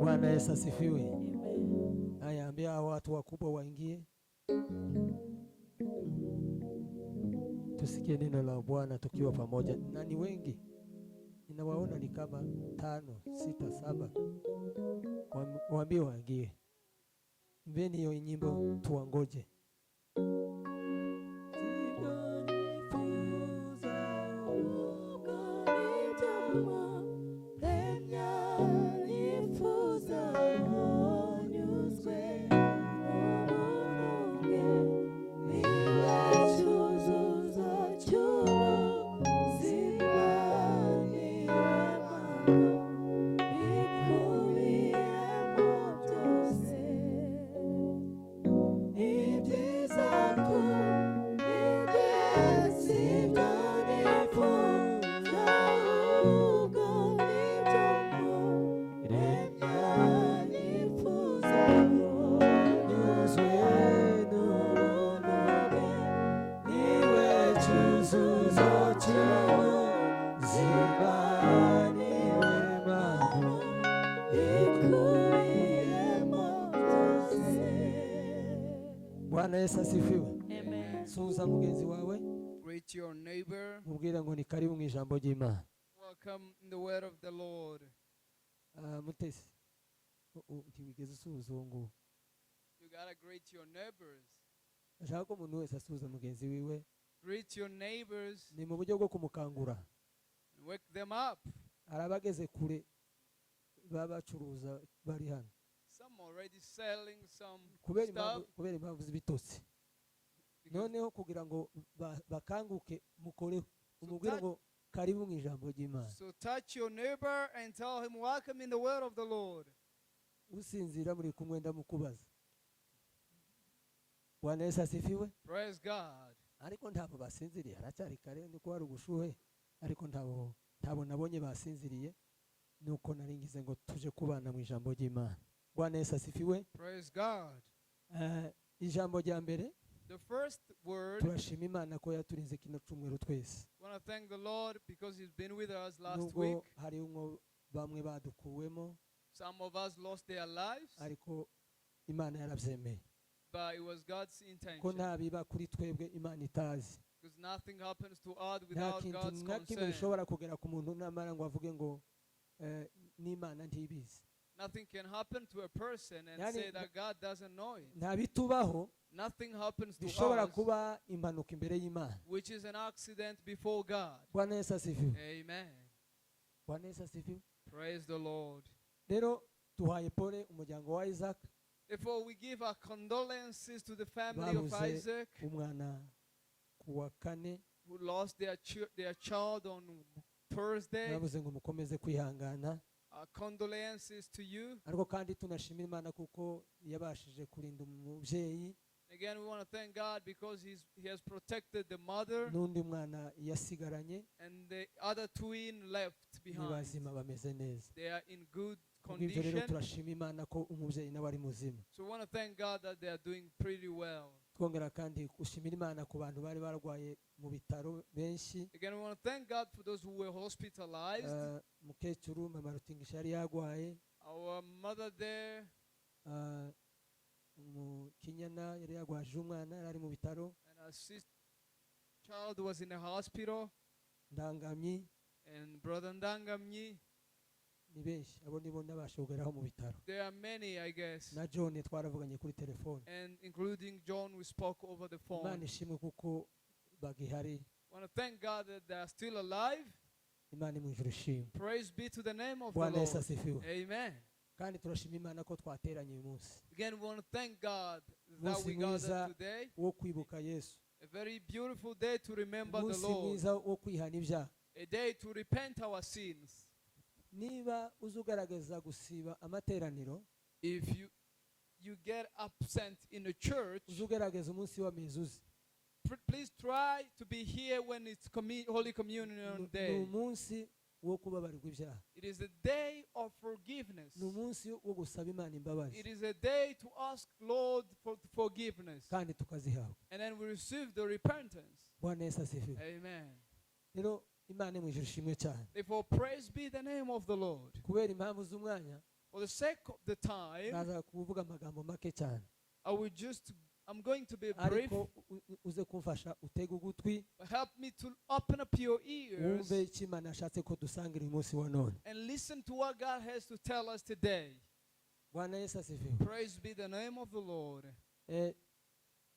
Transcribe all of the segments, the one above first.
Bwana Yesu asifiwe. Haya, ambia watu wakubwa waingie. Tusikie neno la Bwana tukiwa pamoja. Na ni wengi. Ninawaona ni kama 5, 6, 7. Waambie waingie. Mbeni hiyo nyimbo tuwangoje. Bwana Yesu asifiwe. Amen. Suza mugenzi wawe. Greet your neighbor. Mubwira ngo ni karibu mu ijambo ry'Imana. Welcome in the word of the Lord. Mutesi. Ntiwigeze usuhuza uwo nguwo. You gotta greet your neighbors. Ashaka ko umuntu wese asuhuza mugenzi wiwe. Greet your neighbors. Ni mu buryo bwo kumukangura. Wake them up. Arabageze kure babacuruza bari hano. Some already selling some Kubera impamvu z'ibitotsi. Noneho kugira ngo bakanguke mukoreho. Umubwira ngo karibu mu ijambo ry'Imana. So touch your neighbor and tell him welcome in the word of the Lord. Usinzira muri kumwe ndamukubaza. Bwana Yesu asifiwe. Praise God. Ariko ntabo basinziriye aracyari kare ndiko hari ubushuhe ariko ntabo nabonye basinziriye nuko naringize ngo tuje kubana mu ijambo ry'Imana. Bwana Yesu asifiwe. Praise God. Ijambo rya mbere. The first word. Turashima Imana ko yaturinze kino cyumweru twese. I want to thank the Lord because he's been with us last week. Hari bamwe badukuwemo. Some of us lost their lives. Ariko Imana yarabyemeye. But it was God's intention. Ko ntabiba kuri twebwe Imana itazi. Because nothing happens to us without God's consent. Nakimwe bishobora kugera ku muntu namara ngo avuge ngo n'Imana ntibizi. Nothing can happen to a person and say that God doesn't know it. Ntabitubaho. Nothing happens to bishobora kuba impanuka imbere y'Imana. Which is an accident before God. Bwana Yesu asifiwe. Amen. Bwana Yesu asifiwe. Praise the Lord. Rero tuhaye pole umuryango wa Isaac. Therefore we give our condolences to the family of Isaac umwana kuwa kane who lost their child on Thursday. Nabuze ngo mukomeze kwihangana. Our condolences to you. Ariko kandi tunashimira Imana kuko yabashije kurinda umubyeyi. Again, we want to thank God because he has protected the mother. N'undi mwana yasigaranye. And the other twin left behind. Nibazima bameze neza. They are in good condition. Rero turashima Imana ko umubyeyi nawe ari muzima. So we want to thank God that they are doing pretty well. Twongera kandi gushimira Imana ku bantu bari barwaye mu bitaro benshi. Again, we want to thank God for those who were hospitalized. Mukecuru mama Rutingisha yari yagwaye. Our mother there. Kinyana yari yagwaje umwana yari mu bitaro. And our sister child was in a hospital. Ndangamyi. And brother Ndangamyi. Ni benshi abo nibo nabasha kugeraho mu bitaro. There are many, I guess. Na John twaravuganye kuri telefone. And including John, we spoke over the phone. Imana ishimwe kuko bagihari. I want to thank God that they are still alive. Imana mu ijuru ishimwe. Praise be to the name of the Bwana Yesu Lord. asifiwe. Amen. Kandi turashima Imana ko twateranye uyu munsi. Again, we want to thank God that we gathered today. Wo kwibuka Yesu. A very beautiful day to remember the Lord. Mwiza wo kwihana ibyaha. A day to repent our sins. Niba uzugaragaza gusiba amateraniro, if you get absent in a church, uzugaragaza umunsi wa mezuzi. Please try to be here when it's Holy Communion Day. Umunsi wo kubabarirwa ibyaha. It is a day of forgiveness. Umunsi wo gusaba Imana imbabazi. It is a day to ask Lord for forgiveness. Kandi tukazihawe. And then we receive the repentance. Bwana Yesu asifiwe. Amen. Imana mu ijuru ishimwe cyane. Therefore praise be the name of the Lord. Kubera impamvu z'umwanya. For the sake of the time, naza kuvuga amagambo make cyane, I'm going to be brief, ariko uze kumfasha utega ugutwi but help me to open up your ears wumve icyo Imana yashatse ko dusangira uyu munsi wa none. and listen to what God has to tell us today. Bwana Yesu asifiwe. Praise be the name of the Lord.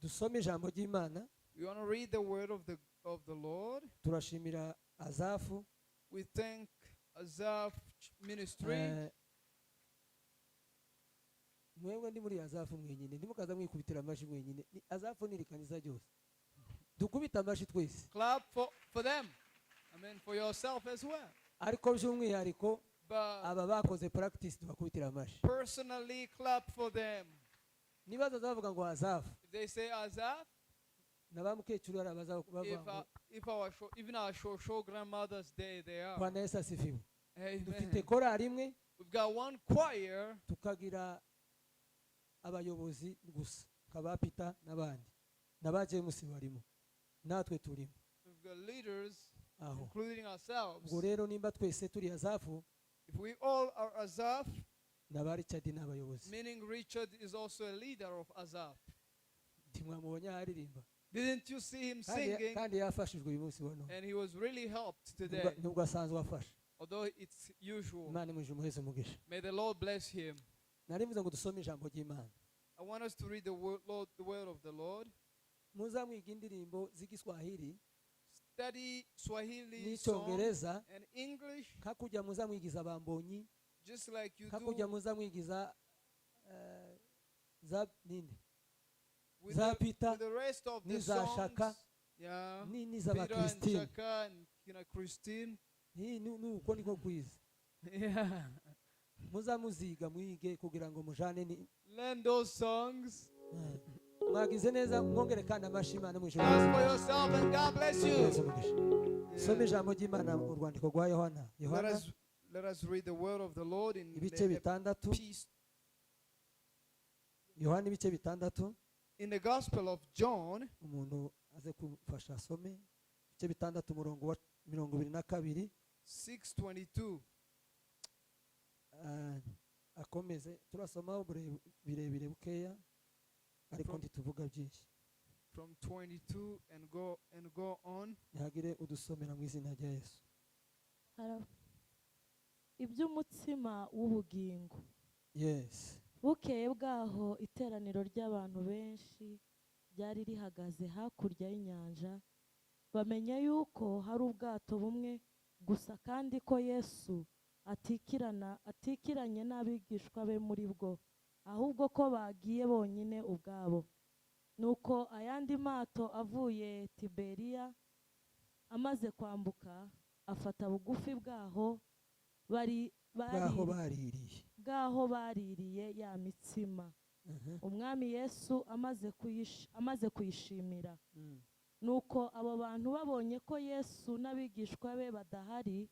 Dusome ijambo ry'Imana. We want to read the word of the Lord. Turashimira Azafu. We thank Azaf ministry. Mwebwe ndi muri Azafu mwenyine, ndimukaza mwikubitira amashi mwenyine. Azafu ni rikanisa ryose. Dukubita amashi twese. Clap for them. I mean for yourself as well. Ariko by'umwihariko aba bakoze practice dubakubitira amashi. Personally clap for them. Nibaza zavuga ngo Azafu. If they say Azaf, nabamukecuru arabaza bava. Even our show grandmother's day they are. Bwana Yesu asifiwe. Amen. Dufite korali imwe. We've got one choir. Tukagira abayobozi gusa kabapita n'abandi nabaje musi barimo natwe turimo. We've got leaders including ourselves. Ubwo rero nimba twese turi Azafu, if we all are Azaf, naba Richard n'abayobozi. Meaning Richard is also a leader of Azaf. Ntimwamubonye aririmba. Didn't you see him singing? Kandi yafashijwe uyu munsi wono. And he was really helped today. Nubwo asanzwe afasha. Although it's usual. Imana imuje umuheze umugisha. May the Lord bless him. Narimvuze ngo dusome ijambo ry'Imana. I want us to read the word of the Lord. Muza mwiga indirimbo z'igiswahili. Study Swahili songs and English. Kakujya muza mwigiza bambonyi. Just like you do. Kakujya muza mwigiza za nini? With the rest of the songs. Yeah. Ni za Christine. Bashaka and Christine. Uko niko kwiza. Yeah. Muza muziga mwige kugira ngo mujane ni. Learn those songs. Mwagize neza mwongere kandi amashimana mwisho. Ask for yourself and God bless you. Some ijambo ry'Imana mu rwandiko rwa Yohana. Let us read the word of the Lord in ibice bitandatu. Yohana ibice bitandatu. In the Gospel of John, umuntu aze kufasha asome ibice bitandatu murongo wa 22. 6:22. Akomeze turasoma birebire bukeya ariko ndituvuga byinshi. From 22 and go on. Yagire udusomera mu izina rya Yesu. Iby'umutsima w'ubugingo. Yes. Bukeye bwaho iteraniro ry'abantu benshi ryari rihagaze hakurya y'inyanja, bamenya yuko hari ubwato bumwe gusa kandi ko Yesu atikiranye n'abigishwa be muri bwo, ahubwo ko bagiye bonyine ubwabo. Nuko ayandi mato avuye Tiberiya amaze kwambuka afata bugufi bwaho baririye ya mitsima. Umwami Yesu amaze kuyishimira. Nuko abo bantu babonye ko Yesu n'abigishwa be badahari,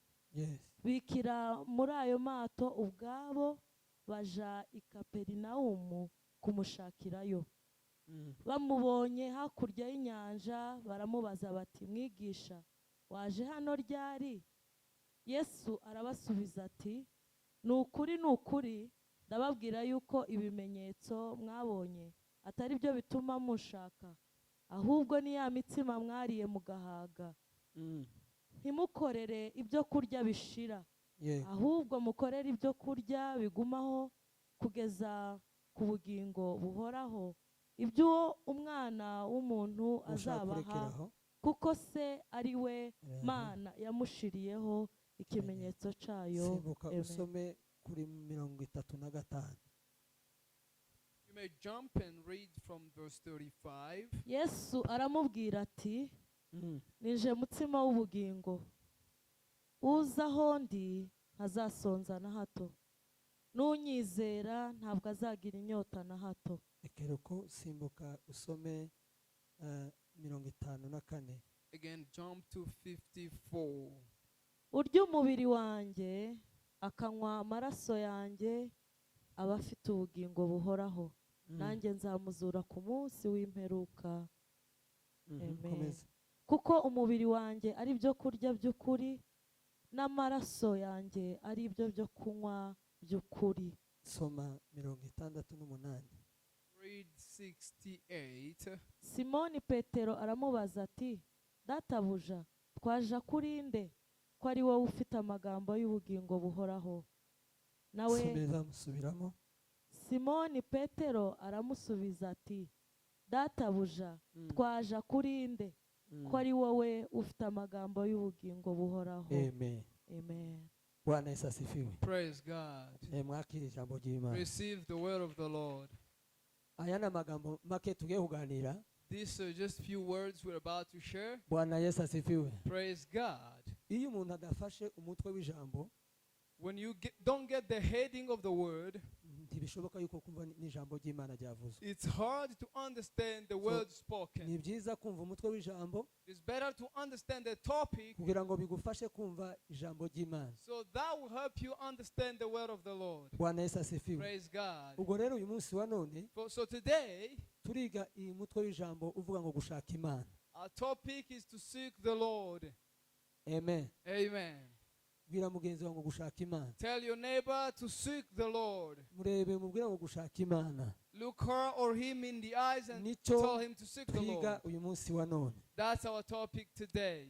bikira muri ayo mato ubwabo baja i Kaperinawumu kumushakirayo. Bamubonye hakurya y'inyanja baramubaza bati, mwigisha, waje hano ryari? Yesu arabasubiza ati, nukuri ndababwira yuko ibimenyetso mwabonye atari byo bituma mushaka, ahubwo ni ya mitsima mwariye mugahaga. Ntimukorere ibyo kurya bishira, ahubwo mukorere ibyo kurya bigumaho kugeza ku bugingo buhoraho, ibyo umwana w'umuntu azabaha, kuko se ari we Mana yamushiriyeho ikimenyetso cyayo. Simbuka usome kuri 35. You may jump and read from verse 35. Yesu aramubwira ati, nije mutsima w'ubugingo, uza aho ndi ntazasonza na hato, n'unyizera ntabwo azagira inyota na hato. Ekeruko simbuka usome 54. Again jump to 54. Urya umubiri wanjye akanywa amaraso yanjye aba afite ubugingo buhoraho, nanjye nzamuzura ku munsi w'imperuka. Amen. Kuko umubiri wanjye ari byo kurya by'ukuri, n'amaraso yanjye ari ibyo byo kunywa by'ukuri. soma 68. Read 68. Simoni Petero aramubaza ati databuja twaja kuri nde ko ari wowe ufite amagambo y'ubugingo buhoraho nawe Subira musubiramo. Simoni Petero aramusubiza ati databuja twaja kuri nde ko ari wowe ufite amagambo y'ubugingo buhoraho. Amen. Amen. Bwana Yesu asifiwe. Praise God. Mwakire ijambo ry'Imana. Receive the word of the Lord. Aya na magambo make tugiye kuganira. These are just few words we're about to share. Bwana Yesu asifiwe. Praise God. Iyo umuntu adafashe umutwe w'ijambo, When you don't get the heading of the word, ntibishoboka yuko kumva n'ijambo ry'Imana ryavuzwe. it's hard to understand the word spoken. Ni byiza kumva umutwe w'ijambo It's better to understand the topic kugira ngo bigufashe kumva ijambo ry'Imana. so that will help you understand the word of the Lord. Bwana Yesu asifiwe. Praise God. Ubwo rero uyu munsi wa none So today, turiga iyi mutwe w'ijambo uvuga ngo gushaka Imana. our topic is to seek the Lord. Amen. Amen. Bwira mugenzi wawe ngo gushaka Imana. Tell your neighbor to seek the Lord. Murebe mubwira ngo gushaka Imana. Look her or him in the eyes and Nicyo tell him to seek the Lord. twiga uyu munsi wa none. That's our topic today.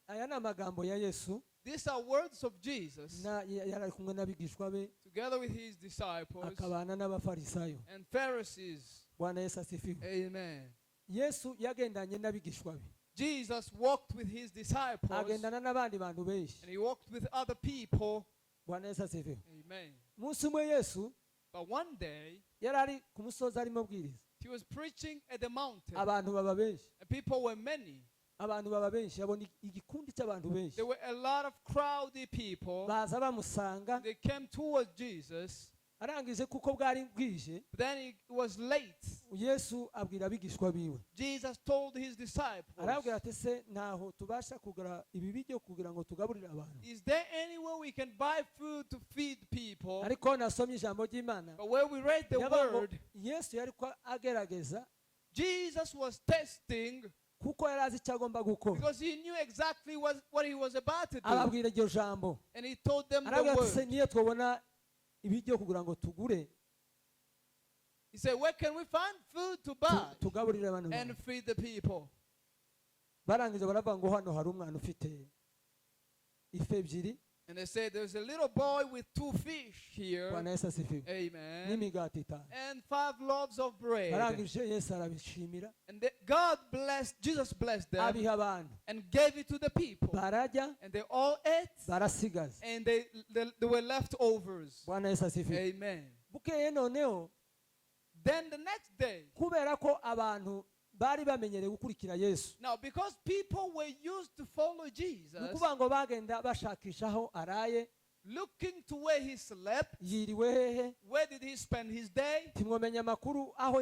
Aya ni amagambo ya Yesu. These are words of Jesus Yari kumwe n'abigishwa be together with his disciples akabana n'abafarisayo. and Pharisees. Bwana Yesu asifiwe. Amen. Yesu yagendanye n'abigishwa be. Jesus walked with his disciples Agendana n'abandi bantu benshi. and he walked with other people. Bwana Yesu asifiwe. Amen. Umunsi umwe Yesu But one day, yari ari ku musozi arimo abwiriza. he was preaching at the mountain, Abantu baba benshi. and people were many. Abantu baba benshi. Yabona igikundi cy'abantu benshi. There were a lot of crowdy people. Baza bamusanga. They came towards Jesus. Arangije kuko bwari bwije. Then it was late. Yesu abwira abigishwa biwe. Jesus told his disciples, Arabwira ati se naho tubasha kugura ibi biryo kugira ngo tugaburire abantu. is there anywhere we can buy food to feed people? Ariko nasomye ijambo ry'Imana. But where we read the Yavuga ngo word, Yesu yari ko agerageza Jesus was testing kuko yari azi icyo agomba gukora. because he knew exactly what he was about to do. Ababwira iryo jambo. And he told them the Arabwira ati se word. niyo twabona ibiryo kugira ngo tugure He said, where can we find food to buy tugaburire abantu. and feed the people? Barangije baravuga ngo hano hari umwana ufite ife ebyiri. And they said, there's a little boy with 2 fish here. Bwana Yesu asifiwe. Amen. N'imigati 5. And 5 loaves of bread. Barangije Yesu arabishimira. And Jesus blessed them Abiha abantu. and gave it to the people. Barajya And they all ate barasigaza. and they were leftovers. Bwana Yesu asifiwe. Amen. Bukeye noneho Then the next day, kubera ko abantu bari bamenyereye gukurikira Yesu. now because people were used to follow Jesus, Nukuvuga ngo bagenda bashakisha aho araye, looking to where he slept, yiriwe hehe, where did he spend his day, timwomenya amakuru aho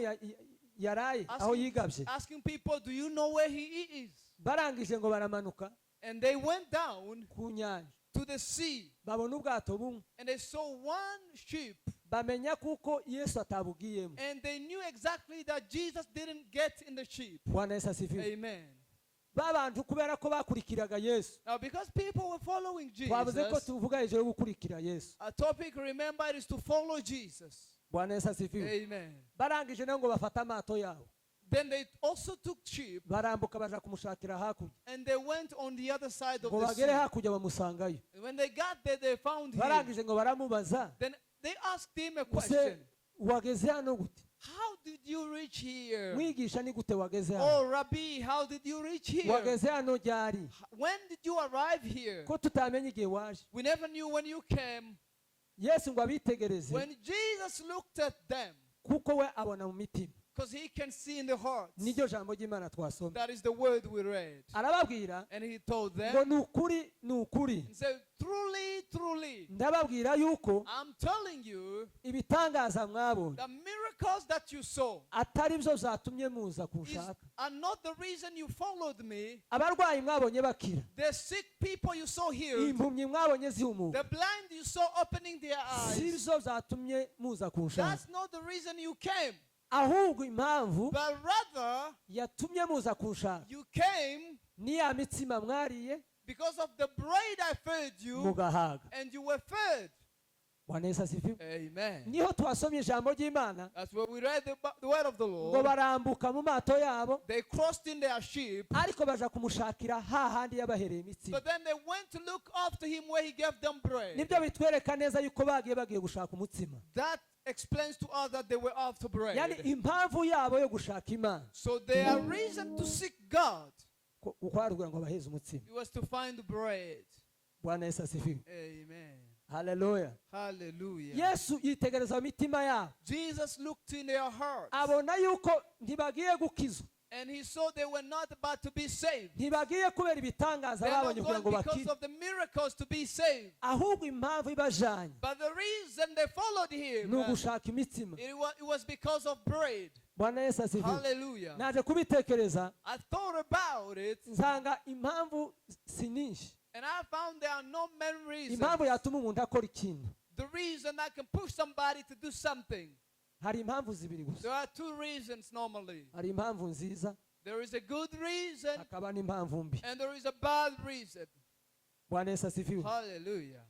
yaraye, aho yigabye. asking people, do you know where he is? Barangije ngo baramanuka And they went down ku nyanja. to the sea Babona ubwato bumwe. and they saw one ship. Bamenya kuko Yesu atabugiyemo. And they knew exactly that Jesus didn't get in the ship. Bwana Yesu asifiwe. Amen. Babantu kubera ko bakurikiraga Yesu. Now, because people were following Twavuze ko Jesus, tuvuga hejuru yo gukurikira Yesu. our topic, remember, is to follow Jesus. Bwana Yesu asifiwe. Amen. Barangije nabo ngo bafata amato yabo. Then they also took ship Barambuka baja kumushakira hakurya. and they went on the other side of Ngo the bagere sea. hakurya bamusangayo. And when they got there, they found him. Barangije ngo baramubaza. Then they asked him a Use question. wageze hano gute? How did you reach here? Mwigisha ni gute wageze hano? Oh, Rabbi, how did you reach here? Wageze hano ryari? When did you arrive here? Ko tutamenye igihe waje. We never knew when you came. Yesu ngo abitegereze When Jesus looked at them, kuko we abona mu mitima. because he can see in the hearts. Niryo jambo ry'Imana twasomye. That is the word we read. Arababwira And he told them, ngo ni ukuri. and said, truly, truly, Ndababwira yuko I'm telling you, ibitangaza mwabonye the miracles that you saw atari byo zatumye muza kunshaka. are not the reason you followed me. Abarwayi mwabonye bakira. The sick people you saw here, Impumyi mwabonye zihumuka. the blind you saw opening their Si eyes, byo zatumye muza kunshaka. that's not the reason you came. Ahubwo impamvu But rather, yatumye muza kunshaka you came ni ya mitsima mwariye because of the bread I fed you, mugahaga. and you were fed. Bwana Yesu asifiwe. Amen. Niho twasomye ijambo ry'Imana That's where we read the word of the ngo Lord. barambuka mu mato yabo They crossed in their ship, ariko baja kumushakira hahandi yabahereye imitsima. but then they went to look after him where he gave them bread. Nibyo bitwereka neza yuko bagiye gushaka umutsima. That explains to us that they were after bread. Yani impamvu yabo yo gushaka Imana So their reason to seek God, ukwarugura ngo baheze umutsima. it was to find bread. Bwana Yesu asifiwe. Amen. Hallelujah. Hallelujah. Yesu yitegereza imitima yabo. Jesus looked in their hearts, Abona yuko ntibagiye gukizwa. and he saw they were not about to be saved. Ntibagiye kubera ibitangaza They are babonye not kugira ngo going because bakire. of the miracles to be saved. Ahubwo impamvu ibajanye But the reason they followed him, ni ugushaka imitsima. it was because of bread. Bwana Yesu asifiwe. Hallelujah. Naje kubitekereza I thought about it, nsanga impamvu si nyinshi. and I found there are no many reasons. Impamvu yatuma umuntu akora ikintu. The reason I can push somebody to do something. Hari impamvu zibiri gusa. There are two reasons normally. Hari impamvu nziza There is a good reason, hakaba n'impamvu mbi. and there is a bad reason. Bwana Yesu asifiwe. Hallelujah.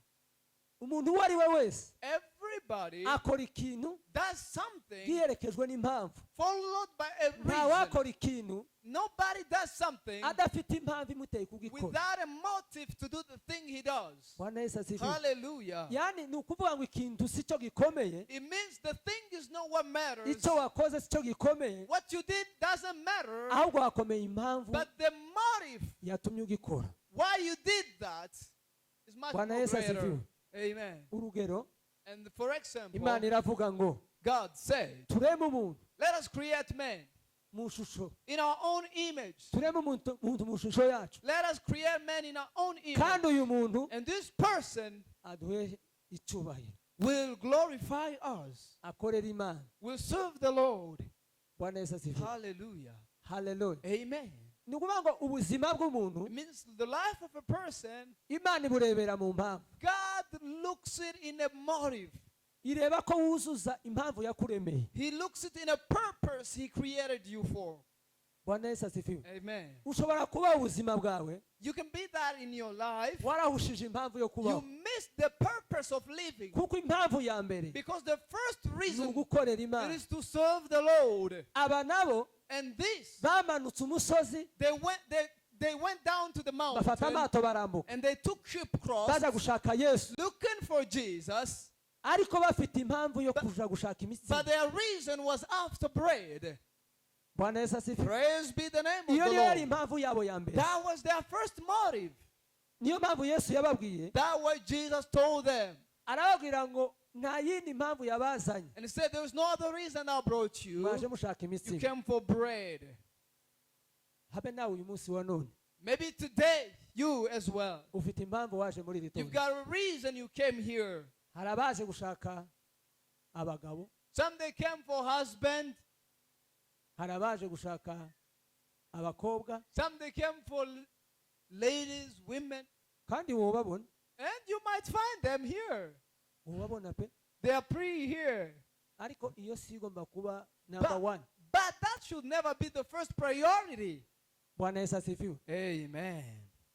Umuntu uwo ari we wese Everybody akora ikintu does something giherekejwe n'impamvu. followed by a reason. Ntawakora ikintu Nobody does something adafite impamvu imuteye kugikora. without a motive to do the thing he does. Bwana Yesu asifiwe. Hallelujah. Yani ni ukuvuga ngo ikintu si cyo gikomeye, It means the thing is not what matters. icyo wakoze si cyo gikomeye, What you did doesn't matter, ahubwo hakomeye impamvu but the motive yatumye ugikora. why you did that is much Bwana more Yesu greater. asifiwe. Amen. Urugero, And for example, Imana iravuga ngo God said, tureme umuntu let us create man mu shusho, in our own image. tureme umuntu mu shusho yacu, Let us create man in our own image. kandi uyu muntu And this person aduhe icyubahiro, will glorify us, akorera Imana. will serve the Lord. Bwana Yesu asifiwe. Hallelujah. Hallelujah. Amen. Ni ukuvuga ngo ubuzima bw'umuntu It means the life of a person, Imana iburebera mu mpamvu. God looks it in a motive. Ireba ko wuzuza impamvu yakuremeye. He looks it in a purpose he created you for. Bwana Yesu asifiwe. Amen. Ushobora kuba ubuzima bwawe You can be that in your life. warahushije impamvu yo You kubaho, miss the purpose of living. kuko impamvu ya mbere Because the first ni reason ugukorera it Imana. is to serve the Lord. Aba nabo And this, bamanutse umusozi they went down to the bafata mountain amato barambuka and they took ship cross baza gushaka Yesu, looking for Jesus, ariko bafite impamvu yo kuja gushaka imitsima. but their reason was after bread. Bwana Yesu asifiwe. Praise be the name of Iyo the niyo yari Lord. impamvu yabo ya mbere. That was their first motive. Niyo mpamvu Yesu yababwiye, That what Jesus told them. arababwira ngo nta yindi mpamvu yabazanye, And he said, there is no other reason I brought you. mwaje mushaka You imitsima. came for bread. Habe nawe uyu munsi wa none Maybe today, you as well. ufite impamvu waje muri iri You've torero. got a reason you came here. Hari abaje gushaka abagabo, Some they came for husband. hari abaje gushaka abakobwa, Some they came for ladies, women. kandi wobabona, And you might find them here. wobabona pe. They are pre here. Ariko iyo si igomba kuba number one. But that should never be the first priority. Bwana Yesu asifiwe. Amen.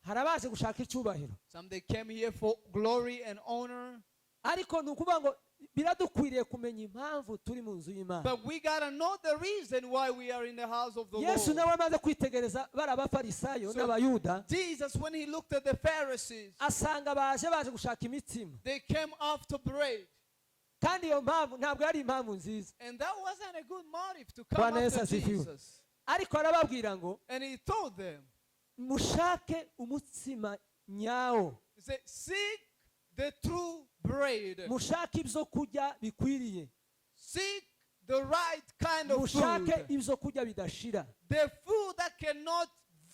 Hari abaje gushaka icyubahiro, Some they came here for glory and honor. ariko ni ukuvuga ngo biradukwiriye kumenya impamvu turi mu nzu y'Imana. But we gotta know the reason why we are in the house of the Yesu Lord. nawe amaze kwitegereza bari abafarisayo So- n'abayuda, Jesus, when he looked at the Pharisees, asanga baje gushaka imitsima, they came after bread. kandi iyo mpamvu ntabwo yari impamvu nziza. And that wasn't a good motive to come Bwana Yesu after asifiwe. Jesus. Ariko arababwira ngo And he told them, mushake umutsima nyawo, he said, seek the true bread. mushake ibyo kurya bikwiriye, Seek the right kind of mushake food. ibyo kurya bidashira. The food that cannot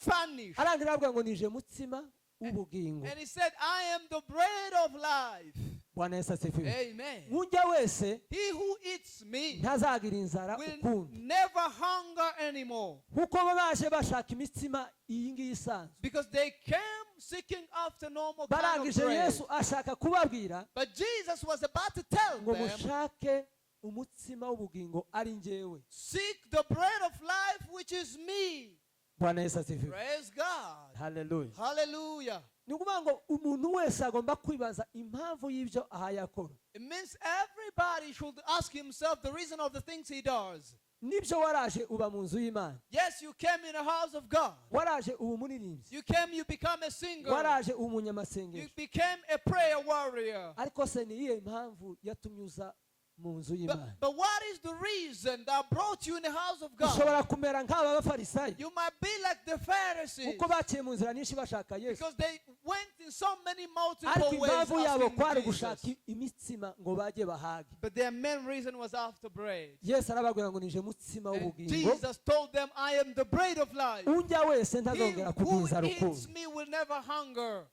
vanish. Arangira aravuga ngo nije mutsima w'ubugingo. And he said, I am the bread of life. Bwana Yesu asifiwe. Amen. Urya wese He who eats me ntazagira inzara will ukundi, never hunger anymore. kuko bo baje bashaka imitsima iyi ngiyi isanzwe. Because they came seeking after normal kind of Barangije bread. Yesu ashaka kubabwira But Jesus was about to tell ngo them, mushake umutsima w'ubugingo ari njyewe. seek the bread of life, which is me. Bwana Yesu asifiwe. Praise God. Hallelujah. Hallelujah. ni ukuvuga ngo umuntu wese agomba kwibaza impamvu y'ibyo ahaye akora. It means everybody should ask himself the reason of the things he does. Nibyo waraje uba mu nzu y'Imana. Yes, you came in the house of God. Waraje uba umuririmbyi. You came, you become a singer. Waraje uba You umunyamasengesho. became a prayer warrior. Ariko se ni iyihe impamvu yatumye uza mu nzu y'Imana? But what is the reason that brought you in the house of God? Ushobora kumera nk'aba bafarisayo. You might be like the Pharisees. Kuko baciye mu nzira nyinshi bashaka Yesu. Because they went in so many multiple Ariko ways impamvu yabo asking kwari Jesus. gushaka imitsima ngo bajye bahage. But their main reason was after bread. Yesu arababwira ngo nije mutsima And w'ubugingo. Jesus told them, I am the bread of life. Unjya wese He ntazongera who kubwiza eats rukundo. me will never hunger.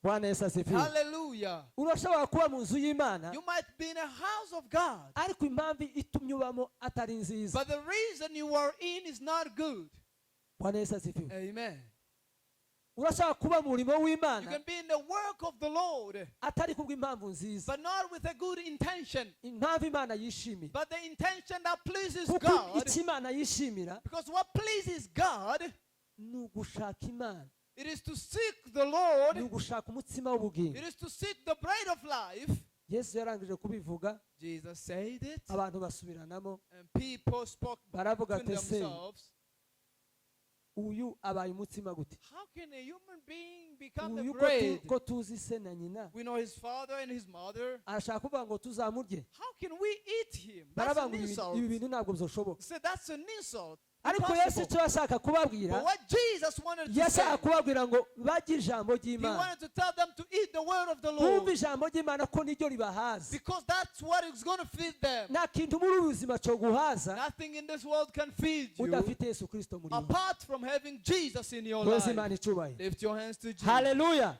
Bwana Yesu asifiwe. Hallelujah. Urashobora kuba mu nzu y'Imana, You might be in a house of God, ariko impamvu itumye ubamo atari nziza. but the reason you are in is not good. Bwana Yesu asifiwe. Amen. Urashobora kuba mu murimo You w'Imana can be in the work of the Lord, atari kubw'impamvu nziza. but not with a good intention. Impamvu Imana yishimira. But the intention that pleases Kuko God, icyo Imana yishimira because what pleases God, ni ugushaka Imana. it is to seek the Ni Lord, ugushaka umutsima w'ubugingo. it is to seek the bread of life. Yesu yarangije kubivuga, Jesus said it, abantu basubiranamo, and people spoke baravuga between ati se themselves. uyu abaye umutsima gute? How can a human being become the Uyu bread? ko tuzi se na nyina, We know his father and his mother. arashaka kuvuga ngo tuzamurye. How can we eat him? That's Baravuga an ngo insult. ibi bintu ntabwo byoshoboka. So that's an insult. Ariko Yesu Impossible. icyo yashaka kubabwira, But what Jesus wanted to say, yashaka kubabwira ngo bajye ijambo he ry'Imana. wanted to tell them to eat the word of the Bumva Lord, ijambo ry'Imana ko niryo ribahaza. because that's what is going to feed them. Nta kintu muri ubu buzima cyo guhaza Nothing in this world can feed you udafite Yesu Kristo muri wowe. apart from having Jesus in your Mwese life. Imana icyubahiro. Lift your hands to Jesus. Haleluya.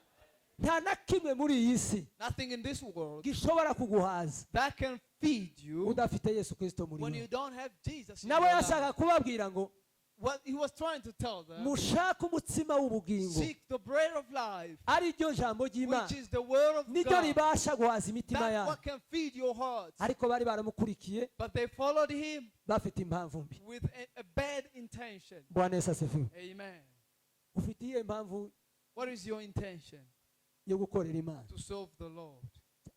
Nta na kimwe muri iyi si Nothing in this world gishobora kuguhaza that can feed you udafite Yesu Kristo muri when you wowe. don't have Jesus in Nawe your life. yashaka kubabwira ngo What he was trying to tell them, mushake umutsima w'ubugingo, seek the bread of life, ari ryo jambo which ry'Imana, is the word of niryo God. ribasha guhaza imitima That's yabo. what can feed your hearts. Ariko bari baramukurikiye But they followed him bafite impamvu mbi. with a bad intention. Bwana Yesu asifiwe. Amen. Ufite iyihe impamvu What is your intention? yo gukorera Imana? To serve the Lord.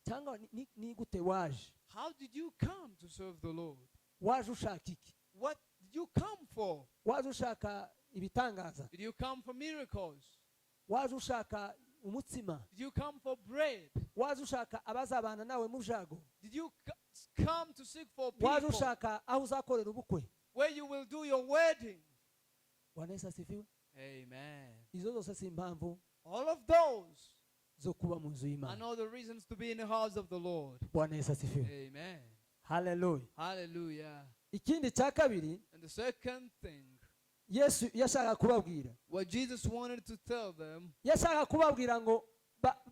Cyangwa ni gute waje? How did you come to serve the Lord? Waje ushaka iki? What did you come for? Waje ushaka ibitangaza? Did you come for miracles? Waje ushaka umutsima? Did you come for bread? Waje ushaka abazabana nawe mu jago? Did you come to seek for Waje people ushaka aho uzakorera ubukwe? where you will do your wedding? Bwana Yesu asifiwe. Amen. Izo zose si impamvu All of those zo kuba mu nzu are y'Imana. not the reasons to be in the house of the Lord. Bwana Yesu asifiwe. Amen. Haleluya. Hallelujah. Ikindi cya kabiri And the second thing, Yesu yashaka kubabwira, what Jesus wanted to tell them, yashaka kubabwira ngo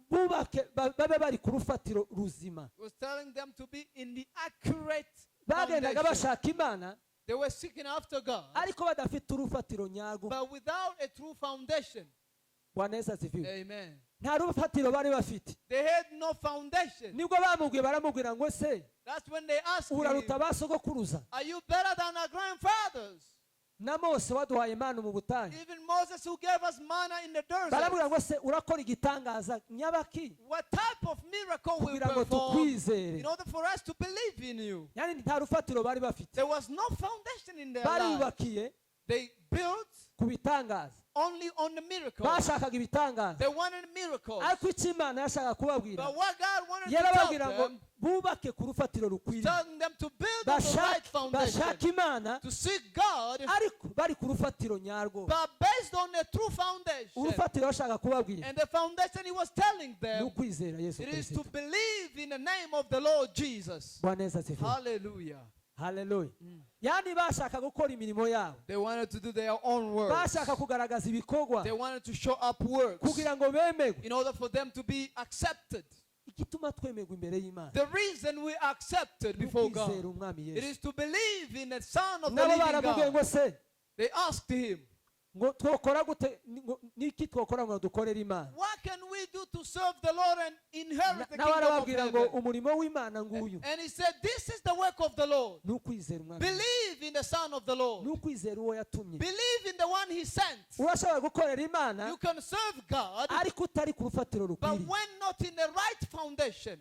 bubake babe bari ku rufatiro ruzima. was telling them to be in the accurate Bagendaga foundation. bashaka Imana They were seeking after God, ariko badafite urufatiro nyarwo. but without a true foundation. Bwana Yesu asifiwe. Amen. Nta rufatiro bari bafite. They had no foundation. Nibwo bamubwiye baramubwira ngo se That's when they asked him, uraruta ba sogokuruza are you better than our grandfathers? na Mose waduhaye Imana mu butayu? Even Moses who gave us manna in the desert. Baramubwira ngo se urakora igitangaza nyabaki What type of miracle will kugira ngo perform tukwizere? in order for us to believe in you? Yani nta rufatiro bari bafite. There was no foundation in their life. Bariyubakiye They built ku bitangaza. only on the miracle. Bashakaga ibitangaza. They wanted miracles. Ariko icyo Imana yashaka kubabwira, But what God wanted to yarababwira tell ngo them, bubake ku rufatiro rukwiriye. telling them to build on the right foundation, Bashaka Imana to seek God, ariko bari ku rufatiro nyarwo. but based on a true foundation. Urufatiro bashaka kubabwira And the foundation he was telling ni them, ukwizera Yesu it is to Kristo. believe in the name of the Lord Jesus. Bwana Yesu asifiwe. Hallelujah. Haleluya. Yani bashaka gukora imirimo yabo, They wanted to do their own work. bashaka kugaragaza ibikorwa They wanted to show up works kugira ngo bemerwe. in order for them to be accepted. Igituma twemerwa imbere y'Imana The reason we are accepted ni before ukwizera God, umwami it Yesu. is to believe in the Son of the Nabo living baramubwiye ngo God. se They asked him, ngo twokora gute niki twokora ngo dukorere Imana. What can we do to serve the Lord and inherit the nawe kingdom of arababwira ngo heaven? umurimo w'Imana nguyu And he said, this is the work of the Lord. nukwizera umwami, Believe in the Son of the Lord. nukwizera uwo yatumye. Believe in the one he sent. urashobora gukorera Imana You can serve God, ariko utari ku rufatiro but rukwiriye, when not in the right foundation.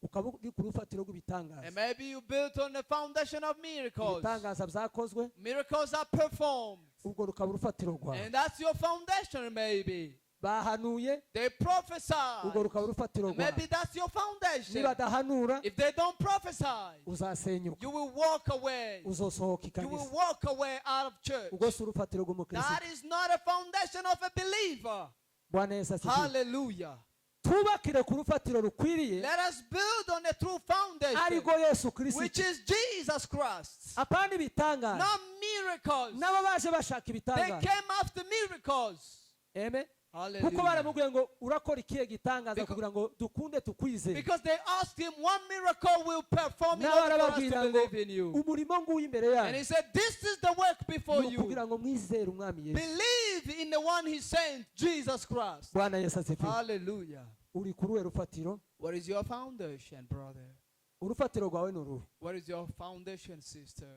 ukaba uri ku rufatiro rw'ibitangaza. And maybe you built on the foundation of miracles. ibitangaza byakozwe, Miracles are performed. ubwo rukaba urufatiro rwawe. And that's your foundation, maybe. bahanuye, They prophesy. ubwo rukaba urufatiro Maybe rwawe. that's your foundation. nibadahanura If they don't prophesy, uzasenyuka, you will walk away. uzosohoka You will ikanisa. walk away out of church. ubwo si urufatiro rw'umukristo. That is not a foundation of a believer. Bwana Yesu asifiwe. Hallelujah. tubakire ku rufatiro rukwiriye, Let us build on a true foundation, ariko Yesu Kristo. which is Jesus Christ. apana ibitangaza. Not miracles. nabo baje bashaka They ibitangaza. came after miracles. Amen. kuko Hallelujah. baramubwiye ngo urakora ikihe gitangaza Because- kugira ngo dukunde tukwizere. Because they asked him, one miracle will perform in nawe order for us to arababwira ngo believe in you. umurimo nguyu imbere And he yanyu said, this is the work before ni you. ukugira ngo mwizere umwami Yesu. Believe in the one he sent, Jesus Christ. Bwana Yesu asifiwe. Hallelujah. uri kuri uruhe rufatiro? What is your foundation, brother? urufatiro rwawe ni uruhe? What is your foundation, sister?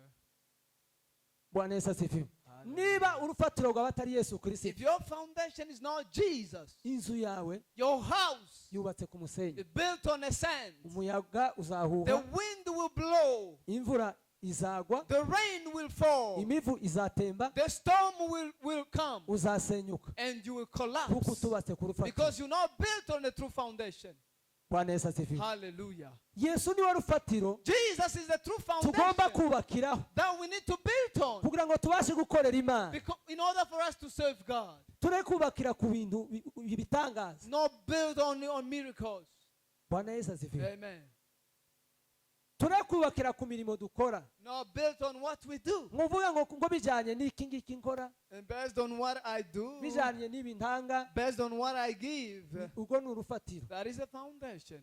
Bwana Yesu asifiwe. Hallelujah. niba urufatiro rwawe atari Yesu Kristo, If your foundation is not Jesus, inzu yawe your house yubatse ku musenyi, is built on a sand. umuyaga The uzahuha, wind will blow. imvura izagwa, The rain will fall. imivu izatemba, The storm will come. uzasenyuka And you will kuko collapse. utubatse ku rufatiro. Because you're not built on a true foundation. Bwana Yesu asifiwe. Hallelujah. Yesu niwe rufatiro Jesus is the true tugomba foundation kubakiraho that we need to build on. kugira ngo tubashe gukorera Imana. Because in order for us to serve God, ture kubakira ku bintu bitangaza. not build on miracles. Bwana Yesu asifiwe. Amen. ture kubakira ku mirimo dukora, Not built on what we do. nkuvuga ngo bijyanye n'iki ngiki nkora, And based on what I do, bijyanye n'ibi ntanga, based on what I give, ubwo ni urufatiro. that is a foundation.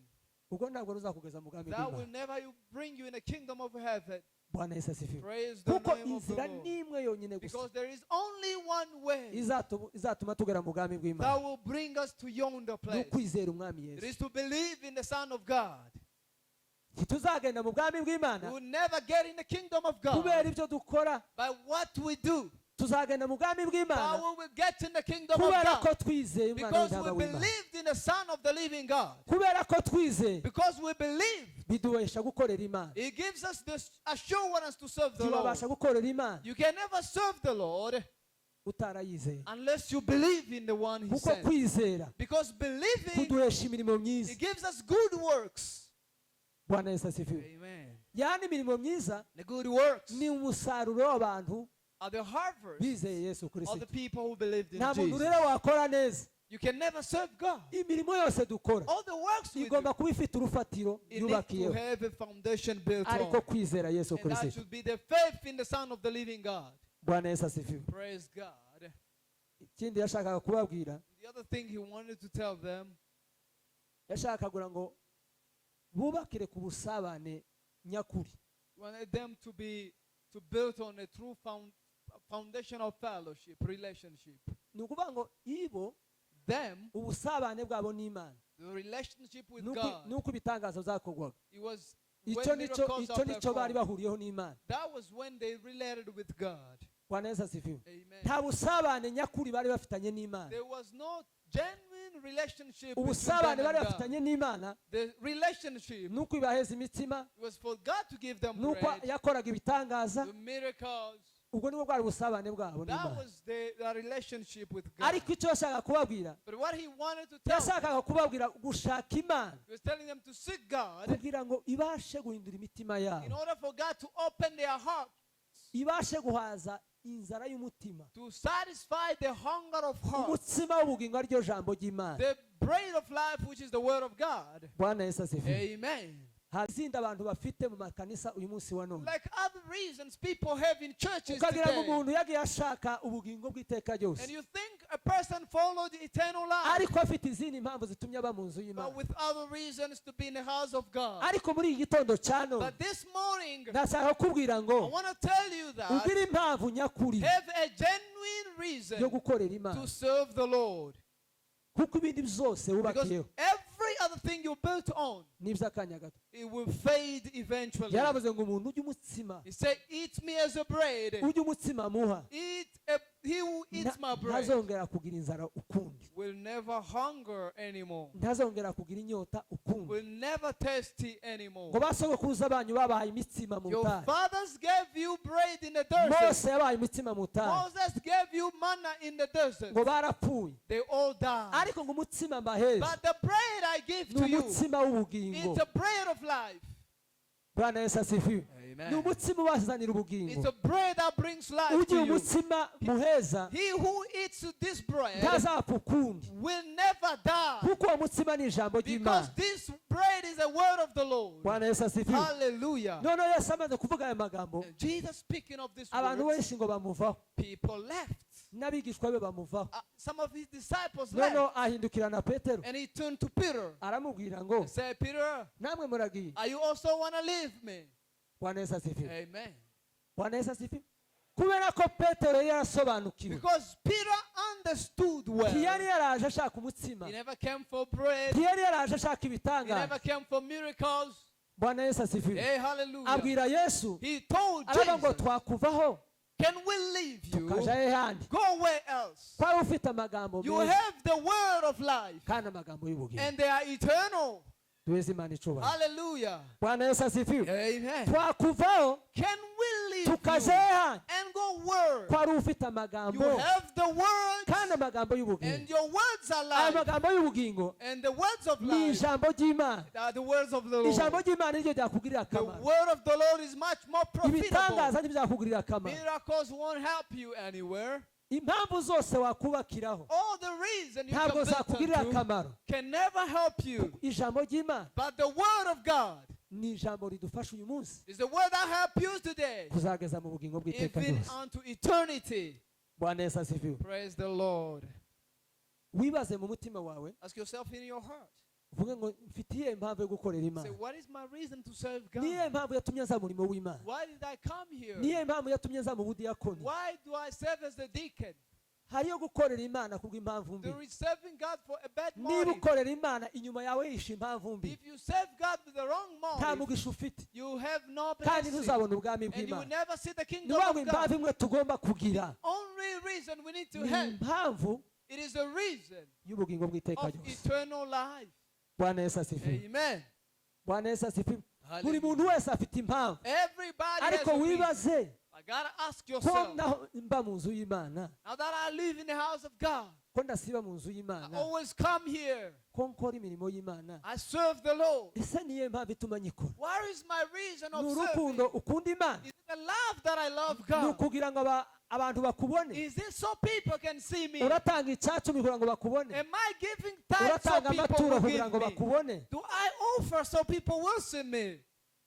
ubwo ntabwo ruzakugeza mu bwami That will bw'Imana. never bring you in the kingdom of heaven. Bwana Yesu asifiwe. Praise the kuko name of the inzira Lord. n'imwe yonyine gusa Because there is only one way izatuma tugera mu bwami that bw'Imana, will bring us to yonder ni place. ukwizera umwami It Yesu. is to believe in the Son of God. ntituzagenda mu bwami We bw'Imana will never get in the kingdom of kubera God ibyo dukora, by what we do. tuzagenda mu bwami But bw'Imana we will get in the kingdom of kubera ko God twizeye umwana because w'intama we w'Imana. believed in the Son of the living God. kubera ko twizeye Because we believe, biduhesha gukorera Imana. it gives us the assurance to serve the Lord. ntibabasha gukorera Imana You can never serve the Lord utarayizeye, unless you believe in the one He kuko sent. kwizera Because believing, kuduhesha imirimo myiza. it gives us good works. Bwana Yesu asifiwe. Amen. yani imirimo myiza The good works ni umusaruro w'abantu are the harvest bizeye Yesu of Kristo. the people who believed in nta muntu Jesus. rero wakora neza. You can never serve God. imirimo yose dukora All the works we do, igomba kuba ifite urufatiro it needs to yubakiyeho, have a foundation built ariko on. kwizera Yesu And that Kristo. should be the faith in the Son of the living God. Bwana Yesu asifiwe. Praise God. ikindi yashakaga kubabwira, The other thing he wanted to tell them, yashakaga ngo bubakire ku busabane nyakuri. he wanted them to build on a true foundation of fellowship, relationship. ni ukuvuga ngo ibo Them, ubusabane bwabo n'Imana the relationship with nuko God, ibitangazo byakorwaga, it was icyo when nicyo miracles are nicyo bari performed. bahuriyeho n'Imana. That was when they related with God. Bwana Yesu asifiwe. Amen. nta busabane nyakuri bari bafitanye n'Imana. There was no genuine relationship between ubusabane them bari and God. bafitanye n'Imana The relationship nuko ibaheza imitima, was for God to give them nuko bread, yakoraga ibitangaza. the miracles. ubwo nibwo bwari ubusabane bwabo That n'Imana. was the relationship with God. ariko icyo yashakaga kubabwira, But what he wanted to tell them, yashakaga kubabwira gushaka Imana he was telling them to seek God kugira ngo ibashe guhindura imitima in yabo, order for God to open their heart, ibashe guhaza inzara y'umutima, to satisfy the hunger of heart, umutsima w'ubugingo ariryo jambo ry'Imana. the bread of life, which is the word of God. Bwana Yesu asifiwe. Amen. hari izindi abantu bafite mu makanisa uyu munsi wa none, like other reasons people have in churches ukagira ngo today. umuntu yagiye ashaka ubugingo bw'iteka And ryose, you think a person followed eternal life, ariko afite izindi mpamvu zitumye aba mu nzu but y'Imana. with other reasons to be in the house of God. Ariko muri iki gitondo cya none But this morning, ndashaka kukubwira I ngo want to tell you that ugire impamvu nyakuri have a genuine reason yo gukorera Imana, to serve the Lord. kuko ibindi byose Because wubakiyeho every other thing you built on, n'iby'akanya gato. it will fade eventually. Yaravuze ngo umuntu ujye umutsima, He said, eat me as a bread. ujye umutsima muha, He who eats my bread ntazongera kugira inzara ukundi, will never hunger anymore, ntazongera kugira inyota ukundi. will never thirsty anymore. Ngo basogokuruza banyu babahaye imitsima mu Your butayu, fathers gave you bread in the desert. Mose yabahaye imitsima mu butayu, Moses gave you manna in the desert. ngo barapfuye. They all died. Ariko ngo umutsima mbaheze But the bread I give ni to you, umutsima w'ubugingo. it's a bread of life. Bwana Yesu asifiwe. Ni Amen. umutsima ubazanira It's ubugingo. a bread that brings life Ugiye to you. umutsima muheza He who eats this bread ntazapfa ukundi, will never die, kuko uwo mutsima ni ijambo because ry'Imana. this bread is a word of the Lord. Bwana Yesu asifiwe. Hallelujah. Noneho Yesu amaze kuvuga aya magambo, And Jesus speaking of this abantu word, benshi ngo bamuvaho, people left. n'abigishwa be bamuvaho. Some of his disciples left. Noneho ahindukira na Petero And he turned to Peter aramubwira ngo and said, Peter, namwe muragiye. are you also want to leave me? Bwana Yesu asifiwe. Amen. Bwana Yesu asifiwe. Kubera ko Petero yari yarasobanukiwe, Because Peter understood well. ntiyari yaraje ashaka umutsima, He never came for bread. ntiyari yaraje ashaka He never ibitangaza. came for miracles. Bwana Yesu asifiwe. Hey, hallelujah. Abwira Yesu He told aravuga ngo Jesus, twakuvaho can we leave you? tukaja he handi, Go where else? ko wari ufite amagambo You meza have the word of life, kandi amagambo y'ubugingo. and they are eternal. Tuweze Imana icubahiro. Hallelujah. Bwana Yesu asifiwe. Amen. Twakuvaho Can we leave tukaja you he handi, and go where? ko wari ufite You amagambo have the words, kandi amagambo y'ubugingo. and your words are Aya life, magambo y'ubugingo and the words of ni life ijambo ry'Imana. are the words of the Ijambo Lord. ry'Imana niryo ryakugirira The akamaro. word of the Lord is much more profitable. Ibitangaza ntibyakugirira akamaro. Miracles won't help you anywhere. Impamvu zose wakubakiraho All the reason you ntabwo can build zakugirira unto akamaro. can never help you. Ijambo ry'Imana But the word of God ni ijambo ridufasha uyu munsi is the word that helps you today, kuzageza mu bugingo bw'iteka even ryose. unto eternity. Bwana Yesu asifiwe. Praise the Lord. Wibaze mu mutima wawe Ask yourself in your heart. uvuge ngo mfitiye impamvu yo gukorera Say, Imana. what is my reason to serve God? Niye impamvu yatumye nza mu murimo w'Imana. Why did I come here? Niye impamvu yatumye nza mu budiyakoni. Why do I serve as a deacon? Hariyo gukorera Imana kubw'impamvu mbi. There is serving God for a bad Niba motive. ukorera Imana inyuma yawe yishe impamvu mbi, If you serve God with the wrong nta motive, mugisha ufite you have no kandi blessing, ntuzabona ubwami and you will bw'Imana. never see the Ni kingdom ukuvuga of ngo God. impamvu imwe tugomba kugira Only reason we need to ni have, impamvu it is a reason y'ubugingo bw'iteka of ryose. eternal life. Bwana Yesu asifiwe. Amen. Bwana Yesu asifiwe. Hallelujah. Buri muntu wese afite impamvu, Everybody has ariko a reason. wibaze I gotta ask ko yourself, naho mba mu nzu y'Imana, now that I live in the house of God, ko ndasiba mu nzu I y'Imana, always come here, ko nkora imirimo y'Imana, I serve the Lord. ese niyo mpamvu ituma nyikora? Where is my reason Ni of urukundo serving? ukunda Imana? Is it the love that I love Ni God? ukugira ngo abantu bakubone? Is it so people can see me? Uratanga icyacumi kugira ngo bakubone? Am I giving tithes so Uratanga people amaturo will kugira give ngo me? bakubone? Do I offer so people will see me?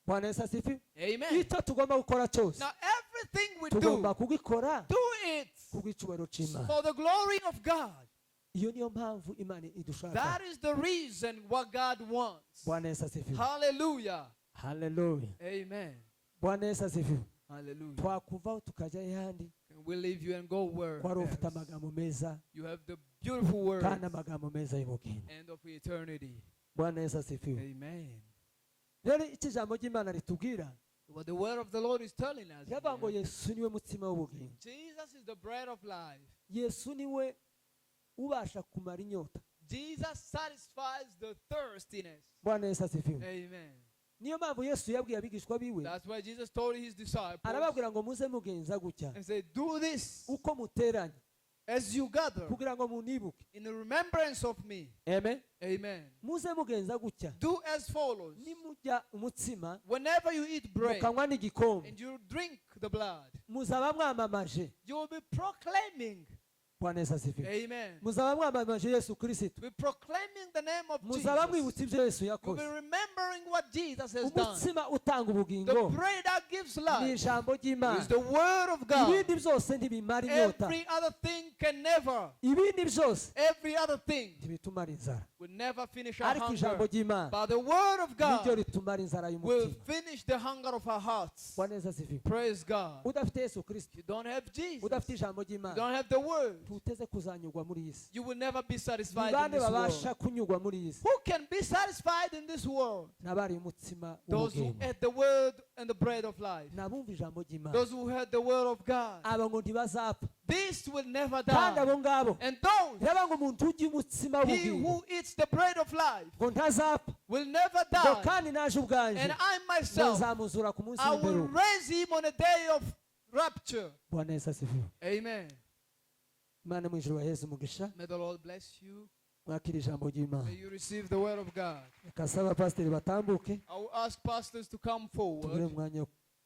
Bwana Yesu asifiwe. Amen. Icyo tugomba gukora cyose Now everything we tugomba do, kugikora do it kubw'icyubahiro cy'Imana. for the glory of God. Iyo niyo mpamvu Imana idushaka. That is the reason what God wants. Bwana Yesu asifiwe. Hallelujah. Haleluya. Amen. Bwana Yesu asifiwe. Hallelujah. Twakuvaho tukajya ahandi, Can we leave you and go where? ko wari ufite else? amagambo meza You have the beautiful words kandi amagambo meza y'ubugingo. and of eternity. Bwana Yesu asifiwe. Amen. Rero icyo ijambo ry'Imana ritubwira, What the word of the Lord is telling us. yavuga ngo here, Yesu niwe mutsima w'ubugingo. Jesus is the bread of life. Yesu niwe ubasha kumara inyota. Jesus satisfies the thirstiness. Bwana Yesu asifiwe. Amen. Niyo mpamvu Yesu yabwiye abigishwa biwe, That's why Jesus told his disciples arababwira ngo muze mugenza gutya and said, do this uko muteranye as you gather kugira ngo munibuke. in the remembrance of me. Amen. Amen. Muze mugenza gutya Do as follows. nimujya umutsima Whenever you eat bread mukanywa n'igikombe, and you drink the blood, muzaba mwamamaje. you will be proclaiming Bwana Yesu asifiwe. Amen. Muzaba mwamamaje Yesu Kristo. We're proclaiming the name of Muzaba Jesus. mwibutsa ibyo Yesu You'll yakoze. be remembering what Jesus has done. Umutsima utanga The ubugingo bread that gives ni life ijambo is ry'Imana. the word of God. Ibindi byose ntibimara inyota. Every other thing can never, Ibindi byose every other thing ntibitumara inzara. will never finish our Ariko ijambo hunger. ry'Imana But the word of niryo God ritumara inzara will y'umutima. finish the hunger of our hearts. Bwana Yesu asifiwe. Praise God. Udafite Yesu Kristo, If you don't have Jesus, udafite ijambo you ry'Imana, don't have the word, tuteze kuzanyurwa muri iyi si. you will never be Ni satisfied in bande this babasha world. kunyurwa muri iyi si? Who can be satisfied in this world? N'abari umutsima Those who w'ubugingo. ate the word and the bread of life. N'abumva ijambo ry'Imana. Those who heard the word of God. Aba ngo ntibazapfa. These will never Kandi die. abo ngabo And those, reba ngo umuntu urya umutsima he w'ubugingo who eats the bread of life ngo ntazapfa. will never Ngo die. kandi naje ubwanje And I ngo myself, nzamuzura ku munsi I will w'imperuka. raise him on a day of rapture. Bwana Yesu asifiwe. Amen. Imana mu ijuru baheze umugisha. May the Lord bless you. Mwakire ijambo ry'Imana. May you receive the word of God. Reka saba pasiteri batambuke I will ask pastors to come tugire forward umwanya wo